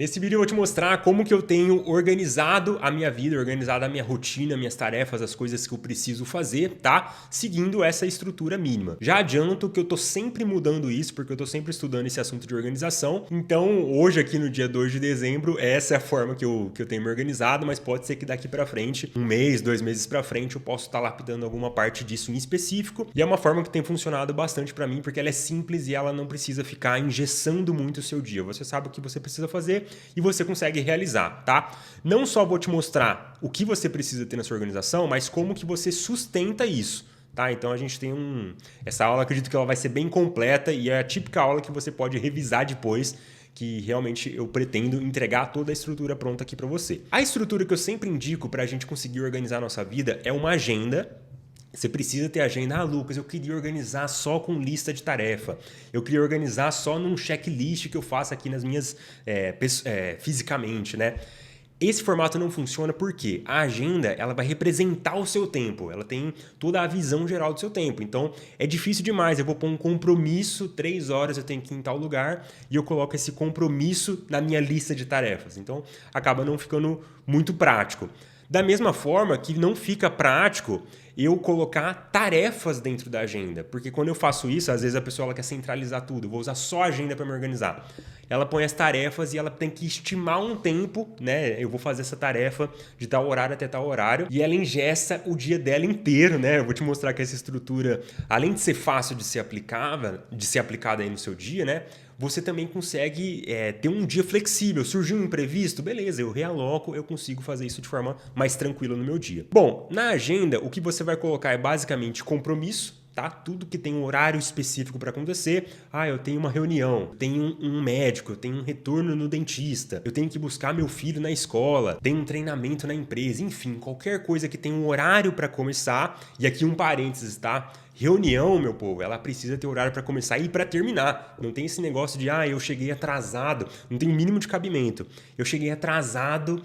Nesse vídeo eu vou te mostrar como que eu tenho organizado a minha vida, organizado a minha rotina, minhas tarefas, as coisas que eu preciso fazer, tá? Seguindo essa estrutura mínima. Já adianto que eu tô sempre mudando isso, porque eu tô sempre estudando esse assunto de organização. Então, hoje aqui no dia 2 de dezembro, essa é a forma que eu tenho me organizado, mas pode ser que daqui pra frente, um mês, 2 meses pra frente, eu posso estar lapidando alguma parte disso em específico. E é uma forma que tem funcionado bastante pra mim, porque ela é simples e ela não precisa ficar engessando muito o seu dia. Você sabe o que você precisa fazer e você consegue realizar, tá? Não só vou te mostrar o que você precisa ter na sua organização, mas como que você sustenta isso, tá? Então a gente tem essa aula, acredito que ela vai ser bem completa e é a típica aula que você pode revisar depois, que realmente eu pretendo entregar toda a estrutura pronta aqui para você. A estrutura que eu sempre indico para a gente conseguir organizar a nossa vida é uma agenda. Você precisa ter agenda. Ah, Lucas, eu queria organizar só com lista de tarefa. Eu queria organizar só num checklist que eu faço aqui nas minhas... fisicamente, né? Esse formato não funciona porque a agenda ela vai representar o seu tempo. Ela tem toda a visão geral do seu tempo. Então, é difícil demais. Eu vou pôr um compromisso, 3 horas eu tenho que ir em tal lugar e eu coloco esse compromisso na minha lista de tarefas. Então, acaba não ficando muito prático. Da mesma forma que não fica prático eu colocar tarefas dentro da agenda. Porque quando eu faço isso, às vezes a pessoa ela quer centralizar tudo. Eu vou usar só a agenda para me organizar. Ela põe as tarefas e ela tem que estimar um tempo, né? Eu vou fazer essa tarefa de tal horário até tal horário. E ela engessa o dia dela inteiro, né? Eu vou te mostrar que essa estrutura, além de ser fácil de ser aplicada aí no seu dia, né? Você também consegue ter um dia flexível. Surgiu um imprevisto? Beleza, eu realoco, eu consigo fazer isso de forma mais tranquila no meu dia. Bom, na agenda, o que você vai colocar é basicamente compromisso, tá? Tudo que tem um horário específico para acontecer. Ah, eu tenho uma reunião, eu tenho um médico, eu tenho um retorno no dentista, eu tenho que buscar meu filho na escola, tenho um treinamento na empresa, enfim, qualquer coisa que tenha um horário para começar. E aqui um parênteses, tá? Reunião, meu povo, ela precisa ter horário para começar e para terminar. Não tem esse negócio de, eu cheguei atrasado, não tem o mínimo de cabimento. Eu cheguei atrasado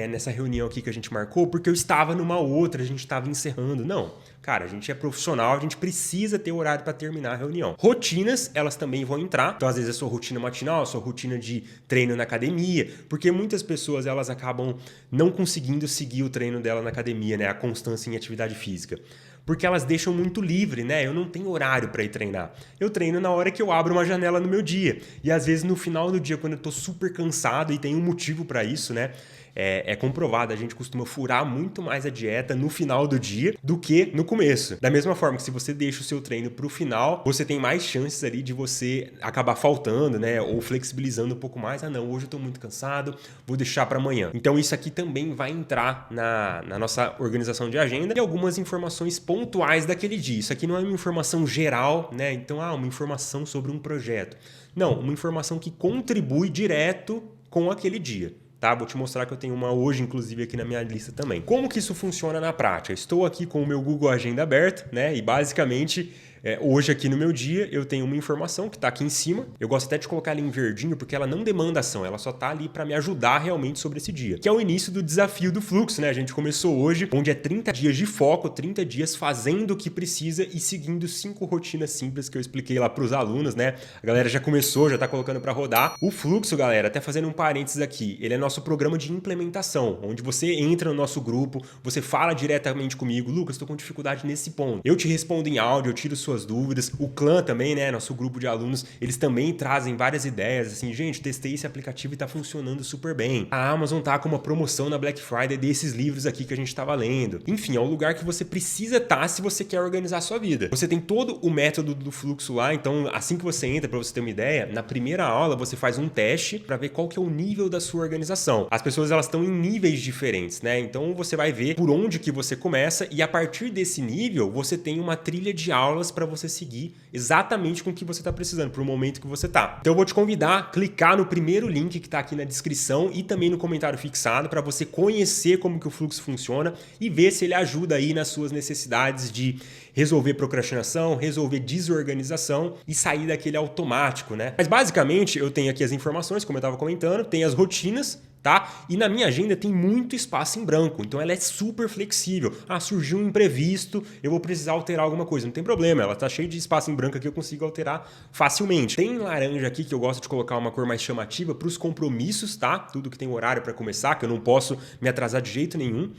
nessa reunião aqui que a gente marcou porque eu estava numa outra, a gente estava encerrando. Não, cara, a gente é profissional, a gente precisa ter horário para terminar a reunião. Rotinas, elas também vão entrar. Então, às vezes, a sua rotina matinal, a sua rotina de treino na academia, porque muitas pessoas, elas acabam não conseguindo seguir o treino dela na academia, né? A constância em atividade física. Porque elas deixam muito livre, né? Eu não tenho horário para ir treinar. Eu treino na hora que eu abro uma janela no meu dia. E às vezes no final do dia, quando eu tô super cansado e tem um motivo para isso, né? É comprovado, a gente costuma furar muito mais a dieta no final do dia do que no começo. Da mesma forma que se você deixa o seu treino para o final, você tem mais chances ali de você acabar faltando, né? Ou flexibilizando um pouco mais. Ah, não, hoje eu tô muito cansado, vou deixar para amanhã. Então isso aqui também vai entrar na nossa organização de agenda e algumas informações pontuais daquele dia. Isso aqui não é uma informação geral, né? Então, uma informação sobre um projeto. Não, uma informação que contribui direto com aquele dia. Tá? Vou te mostrar que eu tenho uma hoje, inclusive, aqui na minha lista também. Como que isso funciona na prática? Estou aqui com o meu Google Agenda aberto, né? E basicamente, hoje aqui no meu dia, eu tenho uma informação que está aqui em cima. Eu gosto até de colocar ela em verdinho, porque ela não demanda ação, ela só está ali para me ajudar realmente sobre esse dia. Que é o início do desafio do fluxo, né? A gente começou hoje, onde é 30 dias de foco, 30 dias fazendo o que precisa e seguindo 5 rotinas simples que eu expliquei lá para os alunos, né? A galera já começou, já está colocando para rodar. O fluxo, galera, até fazendo um parênteses aqui, ele é nosso programa de implementação, onde você entra no nosso grupo, você fala diretamente comigo, Lucas, estou com dificuldade nesse ponto. Eu te respondo em áudio, eu tiro suas dúvidas. O clã também, né, nosso grupo de alunos, eles também trazem várias ideias, assim, gente, testei esse aplicativo e tá funcionando super bem. A Amazon tá com uma promoção na Black Friday desses livros aqui que a gente tava lendo. Enfim, é o lugar que você precisa estar se você quer organizar a sua vida. Você tem todo o método do fluxo lá, então assim que você entra, para você ter uma ideia, na primeira aula você faz um teste para ver qual que é o nível da sua organização. As pessoas elas estão em níveis diferentes, né? Então você vai ver por onde que você começa e a partir desse nível você tem uma trilha de aulas para você seguir exatamente com o que você está precisando, para o momento que você está. Então eu vou te convidar a clicar no primeiro link que está aqui na descrição e também no comentário fixado para você conhecer como que o fluxo funciona e ver se ele ajuda aí nas suas necessidades de resolver procrastinação, resolver desorganização e sair daquele automático, né? Mas basicamente eu tenho aqui as informações, como eu estava comentando, tem as rotinas, tá? E na minha agenda tem muito espaço em branco, então ela é super flexível. Ah, surgiu um imprevisto, eu vou precisar alterar alguma coisa, não tem problema, ela tá cheia de espaço em branco aqui, eu consigo alterar facilmente. Tem laranja aqui que eu gosto de colocar uma cor mais chamativa para os compromissos, tá? Tudo que tem horário para começar, que eu não posso me atrasar de jeito nenhum.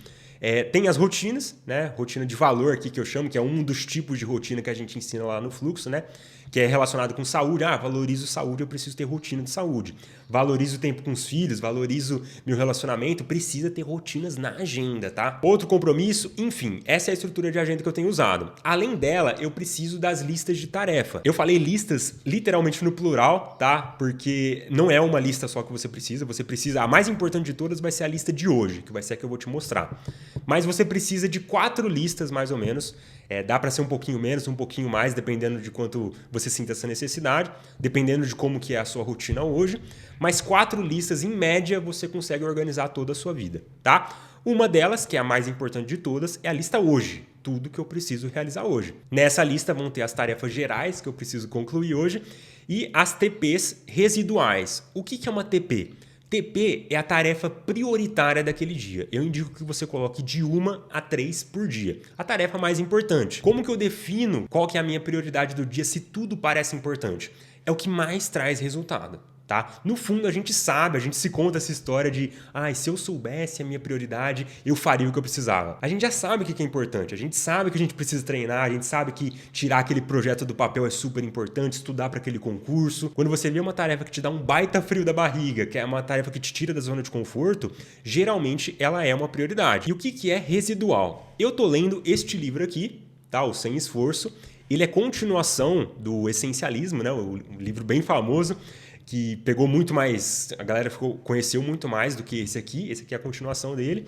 Tem as rotinas, né? Rotina de valor aqui que eu chamo, que é um dos tipos de rotina que a gente ensina lá no fluxo, né? Que é relacionado com saúde. Ah, valorizo saúde, eu preciso ter rotina de saúde. Valorizo o tempo com os filhos, valorizo meu relacionamento, precisa ter rotinas na agenda, tá? Outro compromisso, enfim, essa é a estrutura de agenda que eu tenho usado. Além dela, eu preciso das listas de tarefa. Eu falei listas literalmente no plural, tá? Porque não é uma lista só que você precisa, a mais importante de todas vai ser a lista de hoje, que vai ser a que eu vou te mostrar. Mas você precisa de 4 listas, mais ou menos. Dá para ser um pouquinho menos, um pouquinho mais, dependendo de quanto você sinta essa necessidade, dependendo de como que é a sua rotina hoje. Mas 4 listas, em média, você consegue organizar toda a sua vida, tá? Uma delas, que é a mais importante de todas, é a lista hoje. Tudo que eu preciso realizar hoje. Nessa lista vão ter as tarefas gerais que eu preciso concluir hoje e as TPs residuais. O que é uma TP? TP é a tarefa prioritária daquele dia. Eu indico que você coloque de 1 a 3 por dia. A tarefa mais importante. Como que eu defino qual que é a minha prioridade do dia se tudo parece importante? É o que mais traz resultado. Tá? No fundo, a gente sabe, a gente se conta essa história de se eu soubesse a minha prioridade, eu faria o que eu precisava. A gente já sabe o que é importante, a gente sabe que a gente precisa treinar, a gente sabe que tirar aquele projeto do papel é super importante, estudar para aquele concurso. Quando você vê uma tarefa que te dá um baita frio da barriga, que é uma tarefa que te tira da zona de conforto, geralmente ela é uma prioridade. E o que é residual? Eu tô lendo este livro aqui, tá? O Sem Esforço. Ele é continuação do Essencialismo, né? Um livro bem famoso, que pegou muito mais, a galera conheceu muito mais do que esse aqui é a continuação dele.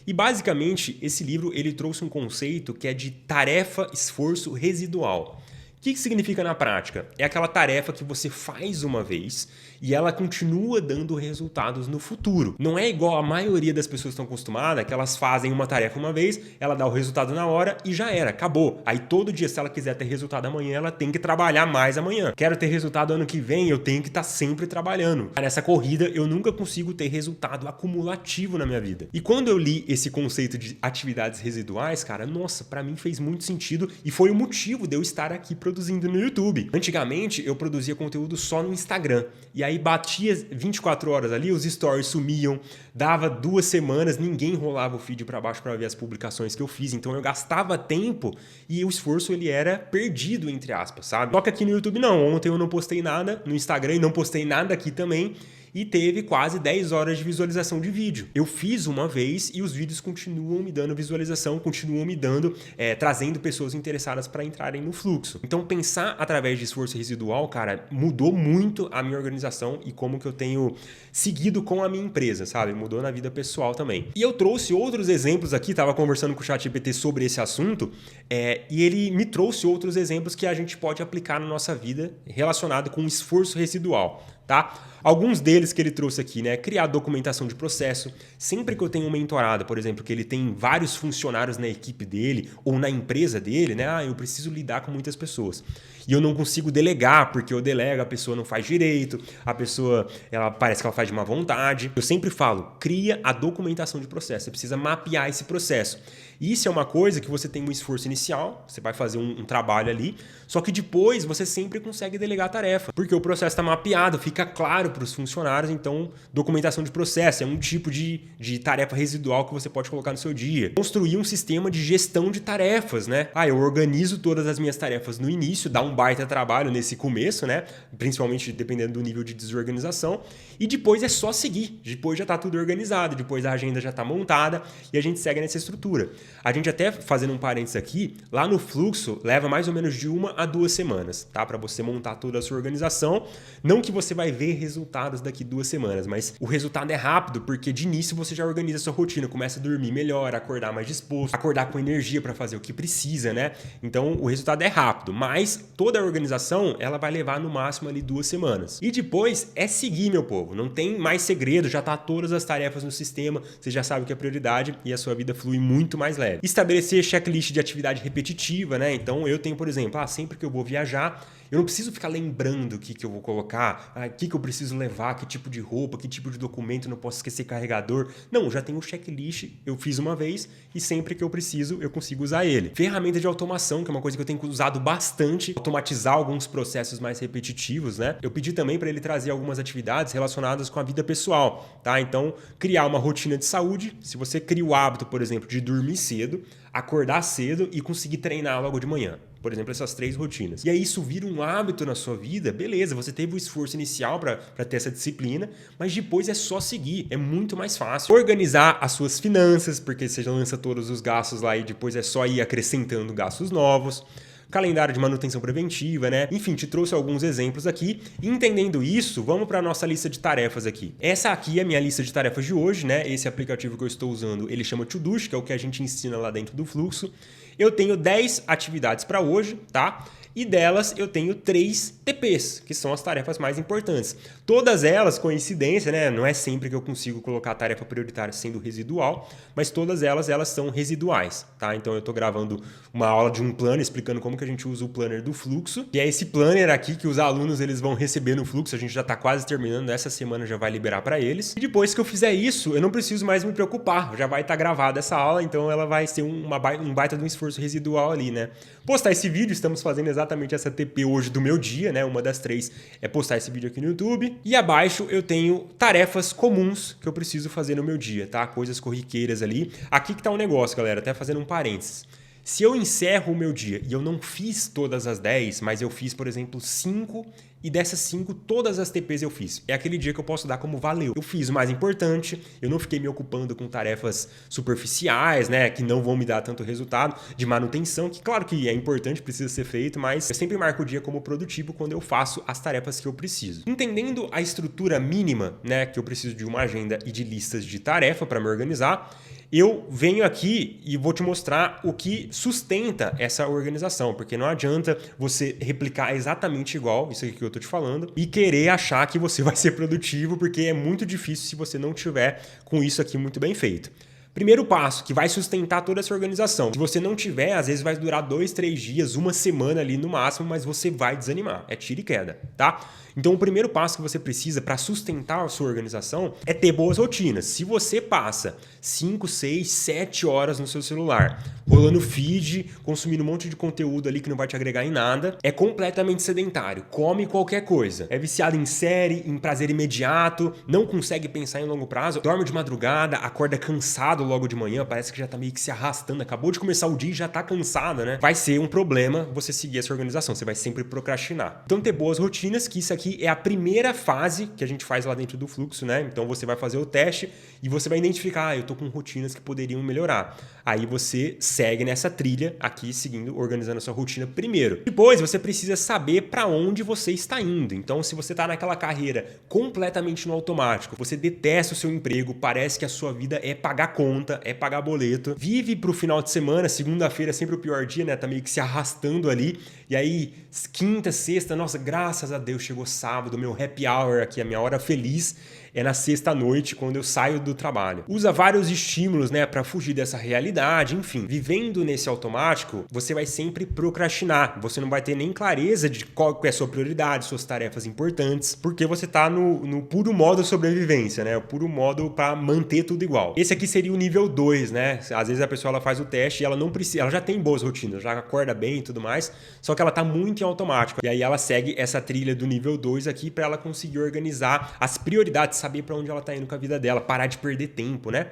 E basicamente esse livro ele trouxe um conceito que é de tarefa-esforço residual. O que significa na prática? É aquela tarefa que você faz uma vez e ela continua dando resultados no futuro. Não é igual a maioria das pessoas estão acostumadas, que elas fazem uma tarefa uma vez, ela dá o resultado na hora e já era, acabou. Aí todo dia, se ela quiser ter resultado amanhã, ela tem que trabalhar mais amanhã. Quero ter resultado ano que vem, eu tenho que estar sempre trabalhando. Nessa corrida, eu nunca consigo ter resultado acumulativo na minha vida. E quando eu li esse conceito de atividades residuais, cara, nossa, pra mim fez muito sentido e foi o motivo de eu estar aqui produzindo no YouTube. Antigamente, eu produzia conteúdo só no Instagram. E aí batia 24 horas ali, os stories sumiam, dava 2 semanas, ninguém rolava o feed para baixo para ver as publicações que eu fiz. Então eu gastava tempo e o esforço ele era perdido, entre aspas, sabe? Só que aqui no YouTube não. Ontem eu não postei nada, no Instagram e não postei nada aqui também. E teve quase 10 horas de visualização de vídeo. Eu fiz uma vez e os vídeos continuam me dando visualização, continuam me dando, trazendo pessoas interessadas para entrarem no fluxo. Então pensar através de esforço residual, cara, mudou muito a minha organização e como que eu tenho seguido com a minha empresa, sabe? Mudou na vida pessoal também. E eu trouxe outros exemplos aqui, tava conversando com o ChatGPT sobre esse assunto, e ele me trouxe outros exemplos que a gente pode aplicar na nossa vida relacionado com esforço residual. Tá? Alguns deles que ele trouxe aqui, né? Criar documentação de processo. Sempre que eu tenho um mentorado, por exemplo, que ele tem vários funcionários na equipe dele ou na empresa dele, né? Eu preciso lidar com muitas pessoas. E eu não consigo delegar, porque eu delego, a pessoa não faz direito, a pessoa, ela parece que ela faz de má vontade. Eu sempre falo, cria a documentação de processo. Você precisa mapear esse processo. Isso é uma coisa que você tem um esforço inicial, você vai fazer um trabalho ali, só que depois você sempre consegue delegar a tarefa, porque o processo está mapeado, fica claro para os funcionários, então documentação de processo é um tipo de tarefa residual que você pode colocar no seu dia. Construir um sistema de gestão de tarefas, né? Eu organizo todas as minhas tarefas no início, dá um baita trabalho nesse começo, né? Principalmente dependendo do nível de desorganização, e depois é só seguir, depois já está tudo organizado, depois a agenda já está montada e a gente segue nessa estrutura. A gente até, fazendo um parênteses aqui, lá no fluxo leva mais ou menos de 1 a 2 semanas, tá? Para você montar toda a sua organização. Não que você vai ver resultados daqui 2 semanas, mas o resultado é rápido, porque de início você já organiza a sua rotina, começa a dormir melhor, acordar mais disposto, acordar com energia para fazer o que precisa, né? Então o resultado é rápido, mas toda a organização, ela vai levar no máximo ali 2 semanas. E depois é seguir, meu povo. Não tem mais segredo, já tá todas as tarefas no sistema, você já sabe o que é prioridade e a sua vida flui muito mais leve. Estabelecer checklist de atividade repetitiva, né? Então eu tenho, por exemplo, sempre que eu vou viajar, eu não preciso ficar lembrando o que eu vou colocar, o que eu preciso levar, que tipo de roupa, que tipo de documento, não posso esquecer carregador. Não, já tenho o checklist, eu fiz uma vez e sempre que eu preciso eu consigo usar ele. Ferramenta de automação, que é uma coisa que eu tenho usado bastante, automatizar alguns processos mais repetitivos, né? Eu pedi também para ele trazer algumas atividades relacionadas com a vida pessoal, tá? Então, criar uma rotina de saúde. Se você cria o hábito, por exemplo, de dormir cedo, acordar cedo e conseguir treinar logo de manhã. Por exemplo, essas 3 rotinas. E aí isso vira um hábito na sua vida, beleza, você teve o esforço inicial para ter essa disciplina, mas depois é só seguir, é muito mais fácil. Organizar as suas finanças, porque você já lança todos os gastos lá e depois é só ir acrescentando gastos novos. Calendário de manutenção preventiva, né? Enfim, te trouxe alguns exemplos aqui. Entendendo isso, vamos para a nossa lista de tarefas aqui. Essa aqui é a minha lista de tarefas de hoje, né? Esse aplicativo que eu estou usando, ele chama Todoist, que é o que a gente ensina lá dentro do fluxo. Eu tenho 10 atividades para hoje, tá? E delas eu tenho 3 TPs, que são as tarefas mais importantes. Todas elas, coincidência, né? Não é sempre que eu consigo colocar a tarefa prioritária sendo residual, mas todas elas são residuais, tá? Então eu estou gravando uma aula de um planner explicando como que a gente usa o planner do fluxo, que é esse planner aqui que os alunos eles vão receber no fluxo, a gente já está quase terminando, essa semana já vai liberar para eles. E depois que eu fizer isso, eu não preciso mais me preocupar, já vai estar gravada essa aula, então ela vai ser um baita de um esforço residual ali, né? Postar esse vídeo, estamos fazendo exatamente essa TP hoje do meu dia, né? Uma das 3 é postar esse vídeo aqui no YouTube. E abaixo eu tenho tarefas comuns que eu preciso fazer no meu dia, tá? Coisas corriqueiras ali. Aqui que tá um negócio, galera, até fazendo um parênteses. Se eu encerro o meu dia e eu não fiz todas as 10, mas eu fiz, por exemplo, 5 e dessas 5, todas as TPs eu fiz. É aquele dia que eu posso dar como valeu. Eu fiz o mais importante, eu não fiquei me ocupando com tarefas superficiais, né, que não vão me dar tanto resultado, de manutenção, que claro que é importante, precisa ser feito, mas eu sempre marco o dia como produtivo quando eu faço as tarefas que eu preciso. Entendendo a estrutura mínima, né, que eu preciso de uma agenda e de listas de tarefa para me organizar, eu venho aqui e vou te mostrar o que sustenta essa organização, porque não adianta você replicar exatamente igual, isso aqui que eu tô te falando, e querer achar que você vai ser produtivo, porque é muito difícil se você não tiver com isso aqui muito bem feito. Primeiro passo, que vai sustentar toda essa organização. Se você não tiver, às vezes vai durar 2, 3 dias, uma semana ali no máximo, mas você vai desanimar. É tiro e queda, tá? Então o primeiro passo que você precisa para sustentar a sua organização é ter boas rotinas. Se você passa 5, 6, 7 horas no seu celular, rolando feed, consumindo um monte de conteúdo ali que não vai te agregar em nada, é completamente sedentário, come qualquer coisa, é viciado em série, em prazer imediato, não consegue pensar em longo prazo, dorme de madrugada, acorda cansado logo de manhã, parece que já tá meio que se arrastando, acabou de começar o dia e já tá cansado, né? Vai ser um problema você seguir essa organização, você vai sempre procrastinar. Então ter boas rotinas, que isso aqui é a primeira fase que a gente faz lá dentro do fluxo, né? Então você vai fazer o teste e você vai identificar, eu tô com rotinas que poderiam melhorar. Aí você segue nessa trilha aqui, seguindo, organizando a sua rotina primeiro. Depois você precisa saber para onde você está indo. Então se você tá naquela carreira completamente no automático, você detesta o seu emprego, parece que a sua vida é pagar conta, é pagar boleto, vive pro final de semana, segunda-feira é sempre o pior dia, né? Tá meio que se arrastando ali. E aí, quinta, sexta, nossa, graças a Deus chegou sábado, meu happy hour aqui, a minha hora feliz é na sexta-noite, quando eu saio do trabalho. Usa vários estímulos, né, para fugir dessa realidade, enfim. Vivendo nesse automático, você vai sempre procrastinar. Você não vai ter nem clareza de qual é a sua prioridade, suas tarefas importantes, porque você tá no puro modo sobrevivência, né? O puro modo para manter tudo igual. Esse aqui seria o nível 2, né? Às vezes a pessoa ela faz o teste e ela não precisa, ela já tem boas rotinas, já acorda bem e tudo mais, só que ela tá muito em automático. E aí ela segue essa trilha do nível 2 aqui para ela conseguir organizar as prioridades, saber para onde ela tá indo com a vida dela, parar de perder tempo, né?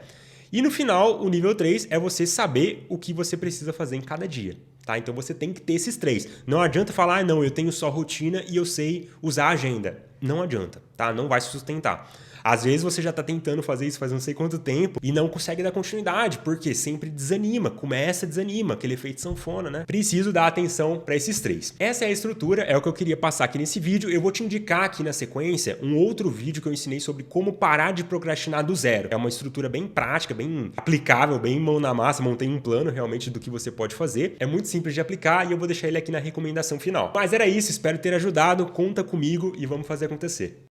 E no final, o nível 3 é você saber o que você precisa fazer em cada dia, tá? Então você tem que ter esses 3. Não adianta falar, não, eu tenho só rotina e eu sei usar a agenda. Não adianta, tá? Não vai se sustentar. Às vezes você já tá tentando fazer isso faz não sei quanto tempo e não consegue dar continuidade, porque sempre desanima, começa, desanima, aquele efeito sanfona, né? Preciso dar atenção para esses três. Essa é a estrutura, é o que eu queria passar aqui nesse vídeo. Eu vou te indicar aqui na sequência um outro vídeo que eu ensinei sobre como parar de procrastinar do zero. É uma estrutura bem prática, bem aplicável, bem mão na massa, montei um plano realmente do que você pode fazer. É muito simples de aplicar e eu vou deixar ele aqui na recomendação final. Mas era isso, espero ter ajudado, conta comigo e vamos fazer acontecer.